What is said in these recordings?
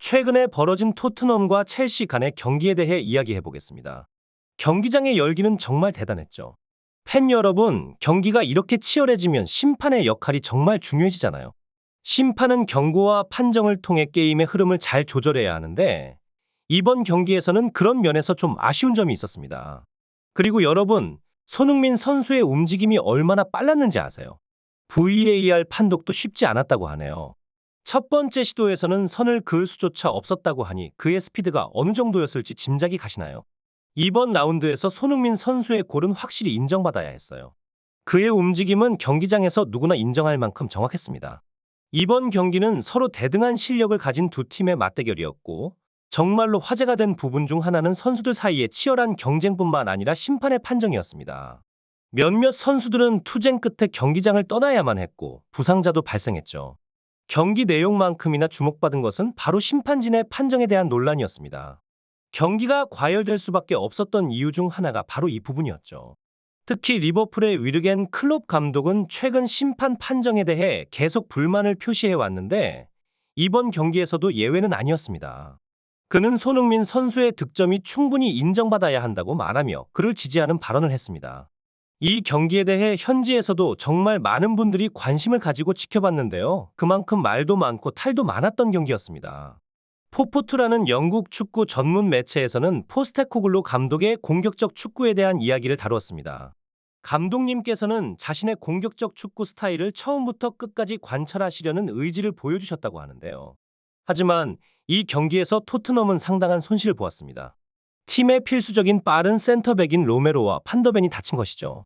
최근에 벌어진 토트넘과 첼시 간의 경기에 대해 이야기해 보겠습니다. 경기장의 열기는 정말 대단했죠. 팬 여러분, 경기가 이렇게 치열해지면 심판의 역할이 정말 중요해지잖아요. 심판은 경고와 판정을 통해 게임의 흐름을 잘 조절해야 하는데, 이번 경기에서는 그런 면에서 좀 아쉬운 점이 있었습니다. 그리고 여러분, 손흥민 선수의 움직임이 얼마나 빨랐는지 아세요? VAR 판독도 쉽지 않았다고 하네요. 첫 번째 시도에서는 선을 그을 수조차 없었다고 하니 그의 스피드가 어느 정도였을지 짐작이 가시나요? 이번 라운드에서 손흥민 선수의 골은 확실히 인정받아야 했어요. 그의 움직임은 경기장에서 누구나 인정할 만큼 정확했습니다. 이번 경기는 서로 대등한 실력을 가진 두 팀의 맞대결이었고, 정말로 화제가 된 부분 중 하나는 선수들 사이의 치열한 경쟁뿐만 아니라 심판의 판정이었습니다. 몇몇 선수들은 투쟁 끝에 경기장을 떠나야만 했고, 부상자도 발생했죠. 경기 내용만큼이나 주목받은 것은 바로 심판진의 판정에 대한 논란이었습니다. 경기가 과열될 수밖에 없었던 이유 중 하나가 바로 이 부분이었죠. 특히 리버풀의 위르겐 클롭 감독은 최근 심판 판정에 대해 계속 불만을 표시해 왔는데, 이번 경기에서도 예외는 아니었습니다. 그는 손흥민 선수의 득점이 충분히 인정받아야 한다고 말하며 그를 지지하는 발언을 했습니다. 이 경기에 대해 현지에서도 정말 많은 분들이 관심을 가지고 지켜봤는데요. 그만큼 말도 많고 탈도 많았던 경기였습니다. 포포투라는 영국 축구 전문 매체에서는 포스테코글루 감독의 공격적 축구에 대한 이야기를 다루었습니다. 감독님께서는 자신의 공격적 축구 스타일을 처음부터 끝까지 관철하시려는 의지를 보여주셨다고 하는데요. 하지만 이 경기에서 토트넘은 상당한 손실을 보았습니다. 팀의 필수적인 빠른 센터백인 로메로와 판더벤이 다친 것이죠.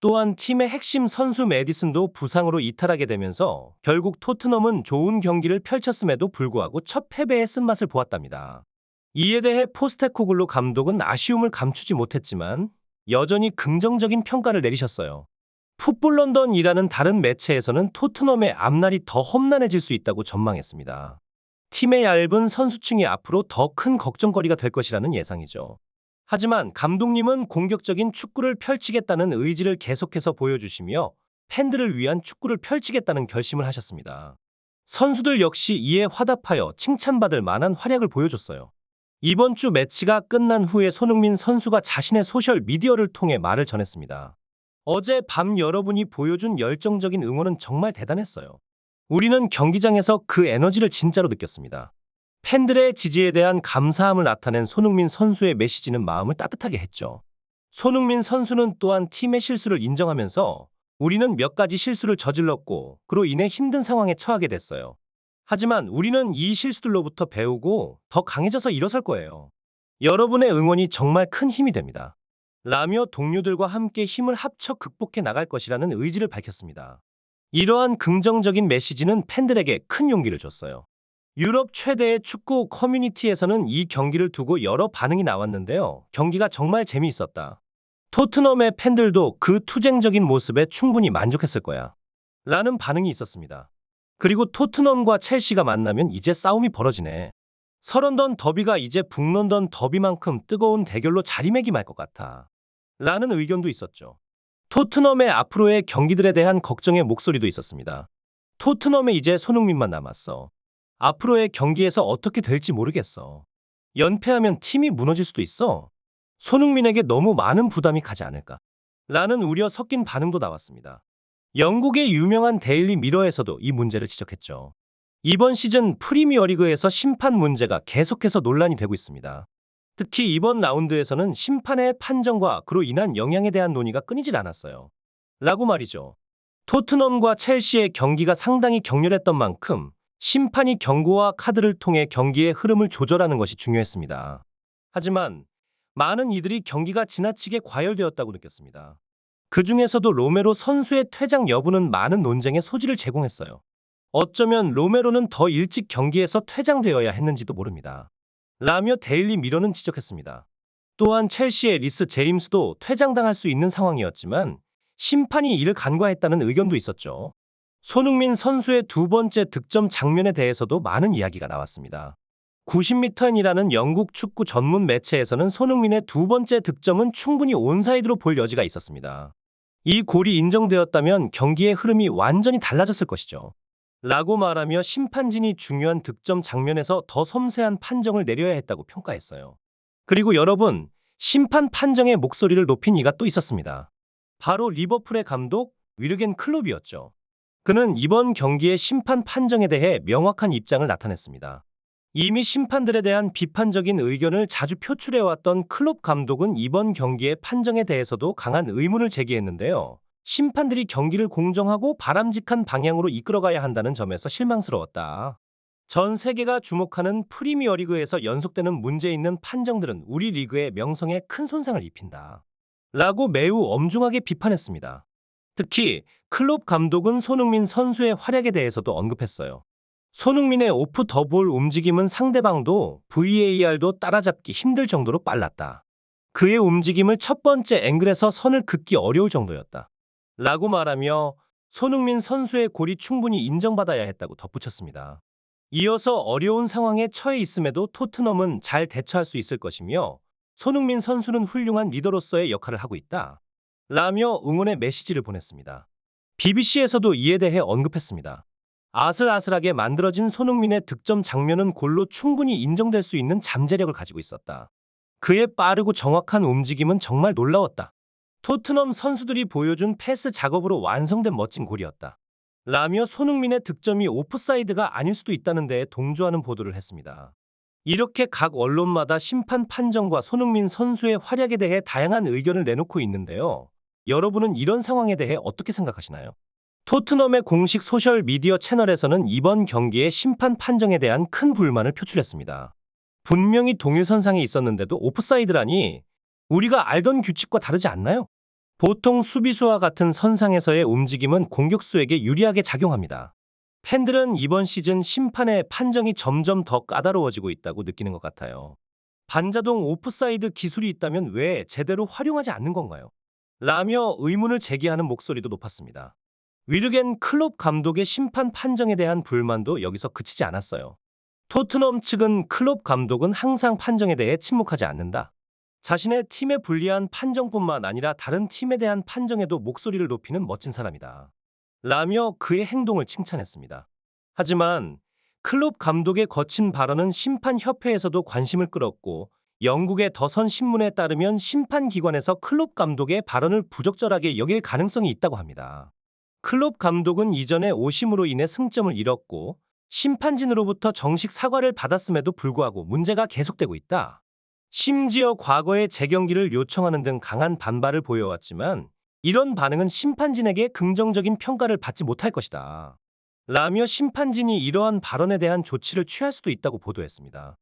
또한 팀의 핵심 선수 메디슨도 부상으로 이탈하게 되면서 결국 토트넘은 좋은 경기를 펼쳤음에도 불구하고 첫 패배의 쓴맛을 보았답니다. 이에 대해 포스테코글루 감독은 아쉬움을 감추지 못했지만 여전히 긍정적인 평가를 내리셨어요. 풋볼 런던이라는 다른 매체에서는 토트넘의 앞날이 더 험난해질 수 있다고 전망했습니다. 팀의 얇은 선수층이 앞으로 더 큰 걱정거리가 될 것이라는 예상이죠. 하지만 감독님은 공격적인 축구를 펼치겠다는 의지를 계속해서 보여주시며 팬들을 위한 축구를 펼치겠다는 결심을 하셨습니다. 선수들 역시 이에 화답하여 칭찬받을 만한 활약을 보여줬어요. 이번 주 매치가 끝난 후에 손흥민 선수가 자신의 소셜 미디어를 통해 말을 전했습니다. 어제 밤 여러분이 보여준 열정적인 응원은 정말 대단했어요. 우리는 경기장에서 그 에너지를 진짜로 느꼈습니다. 팬들의 지지에 대한 감사함을 나타낸 손흥민 선수의 메시지는 마음을 따뜻하게 했죠. 손흥민 선수는 또한 팀의 실수를 인정하면서 우리는 몇 가지 실수를 저질렀고 그로 인해 힘든 상황에 처하게 됐어요. 하지만 우리는 이 실수들로부터 배우고 더 강해져서 일어설 거예요. 여러분의 응원이 정말 큰 힘이 됩니다. 라며 동료들과 함께 힘을 합쳐 극복해 나갈 것이라는 의지를 밝혔습니다. 이러한 긍정적인 메시지는 팬들에게 큰 용기를 줬어요. 유럽 최대의 축구 커뮤니티에서는 이 경기를 두고 여러 반응이 나왔는데요. 경기가 정말 재미있었다. 토트넘의 팬들도 그 투쟁적인 모습에 충분히 만족했을 거야. 라는 반응이 있었습니다. 그리고 토트넘과 첼시가 만나면 이제 싸움이 벌어지네. 서런던 더비가 이제 북런던 더비만큼 뜨거운 대결로 자리매김할 것 같아. 라는 의견도 있었죠. 토트넘의 앞으로의 경기들에 대한 걱정의 목소리도 있었습니다. 토트넘에 이제 손흥민만 남았어. 앞으로의 경기에서 어떻게 될지 모르겠어. 연패하면 팀이 무너질 수도 있어. 손흥민에게 너무 많은 부담이 가지 않을까. 라는 우려 섞인 반응도 나왔습니다. 영국의 유명한 데일리 미러에서도 이 문제를 지적했죠. 이번 시즌 프리미어리그에서 심판 문제가 계속해서 논란이 되고 있습니다. 특히 이번 라운드에서는 심판의 판정과 그로 인한 영향에 대한 논의가 끊이질 않았어요. 라고 말이죠. 토트넘과 첼시의 경기가 상당히 격렬했던 만큼 심판이 경고와 카드를 통해 경기의 흐름을 조절하는 것이 중요했습니다. 하지만 많은 이들이 경기가 지나치게 과열되었다고 느꼈습니다. 그 중에서도 로메로 선수의 퇴장 여부는 많은 논쟁의 소지를 제공했어요. 어쩌면 로메로는 더 일찍 경기에서 퇴장되어야 했는지도 모릅니다. 라며 데일리 미러는 지적했습니다. 또한 첼시의 리스 제임스도 퇴장당할 수 있는 상황이었지만 심판이 이를 간과했다는 의견도 있었죠. 손흥민 선수의 두 번째 득점 장면에 대해서도 많은 이야기가 나왔습니다. 90m이라는 영국 축구 전문 매체에서는 손흥민의 두 번째 득점은 충분히 온사이드로 볼 여지가 있었습니다. 이 골이 인정되었다면 경기의 흐름이 완전히 달라졌을 것이죠. 라고 말하며 심판진이 중요한 득점 장면에서 더 섬세한 판정을 내려야 했다고 평가했어요. 그리고 여러분, 심판 판정의 목소리를 높인 이가 또 있었습니다. 바로 리버풀의 감독 위르겐 클롭이었죠. 그는 이번 경기의 심판 판정에 대해 명확한 입장을 나타냈습니다. 이미 심판들에 대한 비판적인 의견을 자주 표출해왔던 클롭 감독은 이번 경기의 판정에 대해서도 강한 의문을 제기했는데요. 심판들이 경기를 공정하고 바람직한 방향으로 이끌어가야 한다는 점에서 실망스러웠다. 전 세계가 주목하는 프리미어리그에서 연속되는 문제 있는 판정들은 우리 리그의 명성에 큰 손상을 입힌다. 라고 매우 엄중하게 비판했습니다. 특히 클롭 감독은 손흥민 선수의 활약에 대해서도 언급했어요. 손흥민의 오프 더 볼 움직임은 상대방도 VAR도 따라잡기 힘들 정도로 빨랐다. 그의 움직임을 첫 번째 앵글에서 선을 긋기 어려울 정도였다. 라고 말하며 손흥민 선수의 골이 충분히 인정받아야 했다고 덧붙였습니다. 이어서 어려운 상황에 처해 있음에도 토트넘은 잘 대처할 수 있을 것이며 손흥민 선수는 훌륭한 리더로서의 역할을 하고 있다. 라며 응원의 메시지를 보냈습니다. BBC에서도 이에 대해 언급했습니다. 아슬아슬하게 만들어진 손흥민의 득점 장면은 골로 충분히 인정될 수 있는 잠재력을 가지고 있었다. 그의 빠르고 정확한 움직임은 정말 놀라웠다. 토트넘 선수들이 보여준 패스 작업으로 완성된 멋진 골이었다. 라며 손흥민의 득점이 오프사이드가 아닐 수도 있다는 데에 동조하는 보도를 했습니다. 이렇게 각 언론마다 심판 판정과 손흥민 선수의 활약에 대해 다양한 의견을 내놓고 있는데요. 여러분은 이런 상황에 대해 어떻게 생각하시나요? 토트넘의 공식 소셜미디어 채널에서는 이번 경기의 심판 판정에 대한 큰 불만을 표출했습니다. 분명히 동일선상에 있었는데도 오프사이드라니 우리가 알던 규칙과 다르지 않나요? 보통 수비수와 같은 선상에서의 움직임은 공격수에게 유리하게 작용합니다. 팬들은 이번 시즌 심판의 판정이 점점 더 까다로워지고 있다고 느끼는 것 같아요. 반자동 오프사이드 기술이 있다면 왜 제대로 활용하지 않는 건가요? 라며 의문을 제기하는 목소리도 높았습니다. 위르겐 클롭 감독의 심판 판정에 대한 불만도 여기서 그치지 않았어요. 토트넘 측은 클롭 감독은 항상 판정에 대해 침묵하지 않는다. 자신의 팀에 불리한 판정뿐만 아니라 다른 팀에 대한 판정에도 목소리를 높이는 멋진 사람이다. 라며 그의 행동을 칭찬했습니다. 하지만 클롭 감독의 거친 발언은 심판협회에서도 관심을 끌었고 영국의 더선 신문에 따르면 심판기관에서 클롭 감독의 발언을 부적절하게 여길 가능성이 있다고 합니다. 클롭 감독은 이전에 오심으로 인해 승점을 잃었고 심판진으로부터 정식 사과를 받았음에도 불구하고 문제가 계속되고 있다. 심지어 과거에 재경기를 요청하는 등 강한 반발을 보여왔지만 이런 반응은 심판진에게 긍정적인 평가를 받지 못할 것이다. 라며 심판진이 이러한 발언에 대한 조치를 취할 수도 있다고 보도했습니다.